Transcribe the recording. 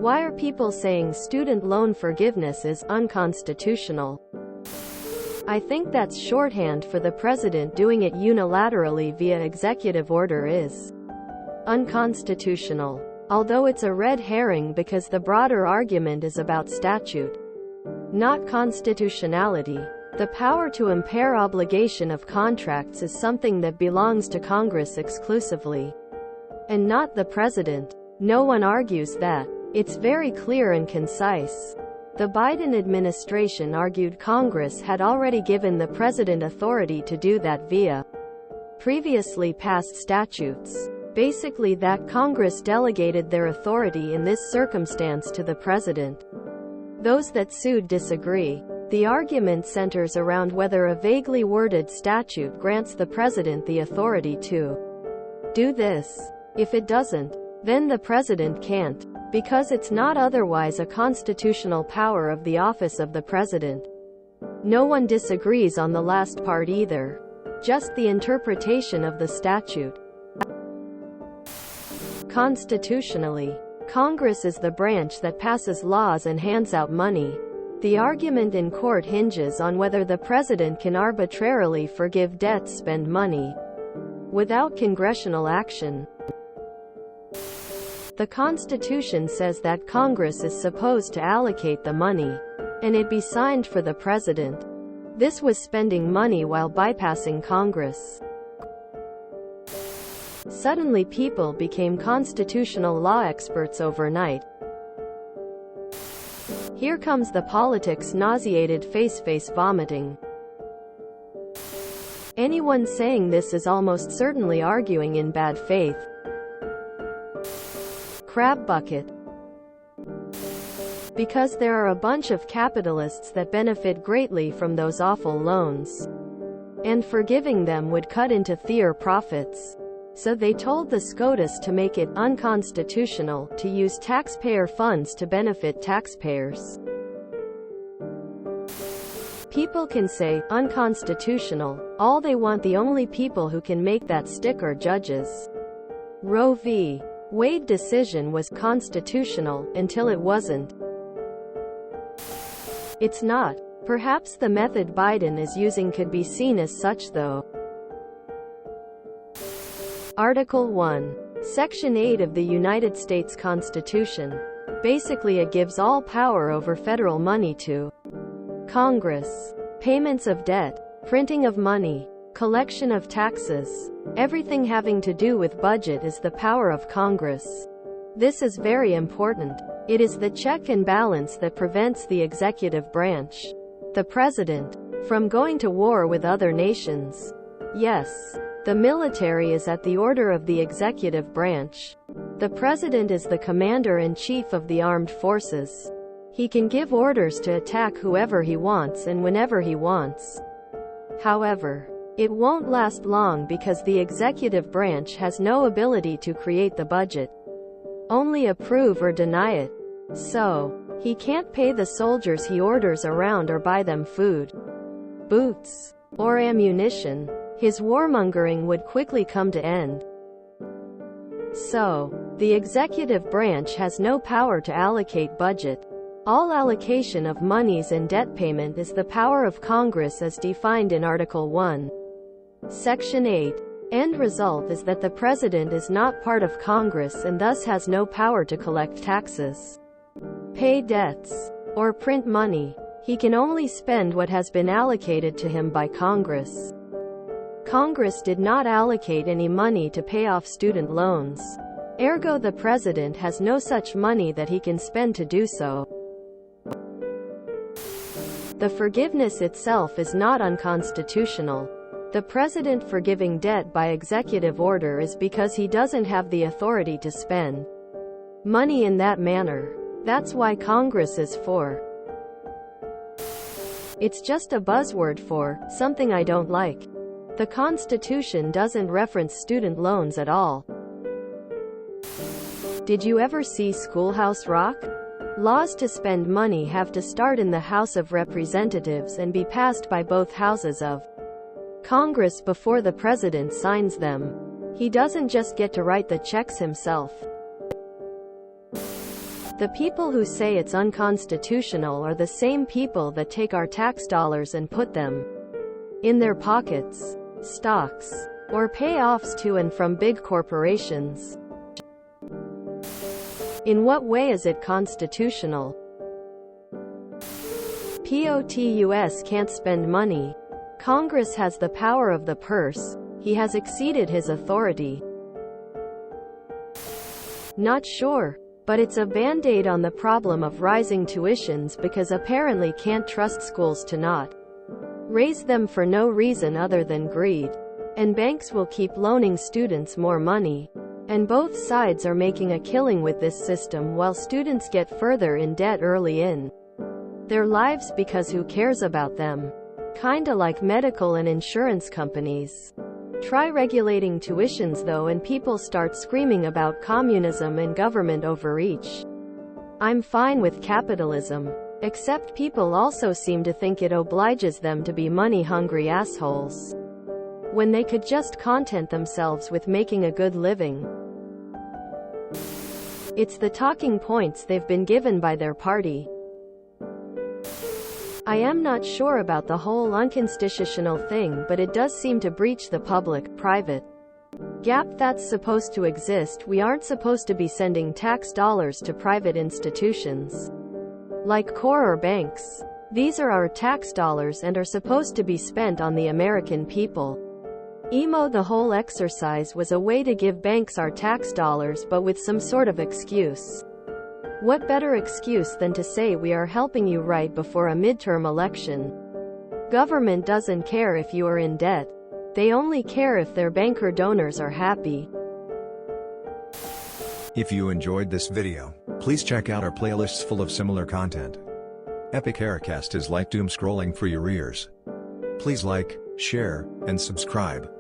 Why are people saying student loan forgiveness is unconstitutional? I think that's shorthand for the president doing it unilaterally via executive order is unconstitutional. Although it's a red herring because the broader argument is about statute, not constitutionality. The power to impair obligation of contracts is something that belongs to Congress exclusively, and not the president. No one argues that. It's very clear and concise. The Biden administration argued Congress had already given the president authority to do that via previously passed statutes. Basically that Congress delegated their authority in this circumstance to the president. Those that sued disagree. The argument centers around whether a vaguely worded statute grants the president the authority to do this. If it doesn't, then the president can't, because it's not otherwise a constitutional power of the office of the president. No one disagrees on the last part either. Just the interpretation of the statute. Constitutionally, Congress is the branch that passes laws and hands out money. The argument in court hinges on whether the president can arbitrarily forgive debts, spend money without congressional action. The Constitution says that Congress is supposed to allocate the money, and it be signed for the president. This was spending money while bypassing Congress. Suddenly people became constitutional law experts overnight. Here comes the politics nauseated face vomiting. Anyone saying this is almost certainly arguing in bad faith. Crab bucket. Because there are a bunch of capitalists that benefit greatly from those awful loans, and forgiving them would cut into their profits. So they told the SCOTUS to make it unconstitutional to use taxpayer funds to benefit taxpayers. People can say unconstitutional all they want. The only people who can make that stick are judges. Roe v. Wade decision was constitutional until it wasn't. It's not. Perhaps the method Biden is using could be seen as such though. Article 1. Section 8 of the United States Constitution. Basically it gives all power over federal money to Congress. Payments of debt, printing of money, collection of taxes, everything having to do with budget is the power of Congress. This is very important. It is the check and balance that prevents the executive branch, the president, from going to war with other nations. Yes, the military is at the order of the executive branch. The president is the commander-in-chief of the armed forces. He can give orders to attack whoever he wants and whenever he wants. However, it won't last long because the executive branch has no ability to create the budget, only approve or deny it. So, he can't pay the soldiers he orders around or buy them food, boots, or ammunition. His warmongering would quickly come to end. So, the executive branch has no power to allocate budget. All allocation of monies and debt payment is the power of Congress as defined in Article 1. Section 8. End result is that the president is not part of Congress and thus has no power to collect taxes, pay debts, or print money. He can only spend what has been allocated to him by Congress. Congress did not allocate any money to pay off student loans. Ergo the president has no such money that he can spend to do so. The forgiveness itself is not unconstitutional. The president forgiving debt by executive order is because he doesn't have the authority to spend money in that manner. That's why Congress is for. It's just a buzzword for something I don't like. The Constitution doesn't reference student loans at all. Did you ever see Schoolhouse Rock? Laws to spend money have to start in the House of Representatives and be passed by both houses of Congress before the president signs them. He doesn't just get to write the checks himself. The people who say it's unconstitutional are the same people that take our tax dollars and put them in their pockets, stocks, or payoffs to and from big corporations. In what way is it constitutional? POTUS can't spend money. Congress has the power of the purse. He has exceeded his authority. Not sure, but it's a band-aid on the problem of rising tuitions because apparently can't trust schools to not raise them for no reason other than greed. And banks will keep loaning students more money. And both sides are making a killing with this system while students get further in debt early in their lives because who cares about them? Kinda like medical and insurance companies. Try regulating tuitions though and people start screaming about communism and government overreach. I'm fine with capitalism. Except people also seem to think it obliges them to be money-hungry assholes, when they could just content themselves with making a good living. It's the talking points they've been given by their party. I am not sure about the whole unconstitutional thing, but it does seem to breach the public-private gap that's supposed to exist. We aren't supposed to be sending tax dollars to private institutions like core or banks. These are our tax dollars and are supposed to be spent on the American people. The whole exercise was a way to give banks our tax dollars but with some sort of excuse. What better excuse than to say we are helping you right before a midterm election? Government doesn't care if you are in debt. They only care if their banker donors are happy. If you enjoyed this video, please check out our playlists full of similar content. Epic Aircast is like doom scrolling for your ears. Please like, share, and subscribe.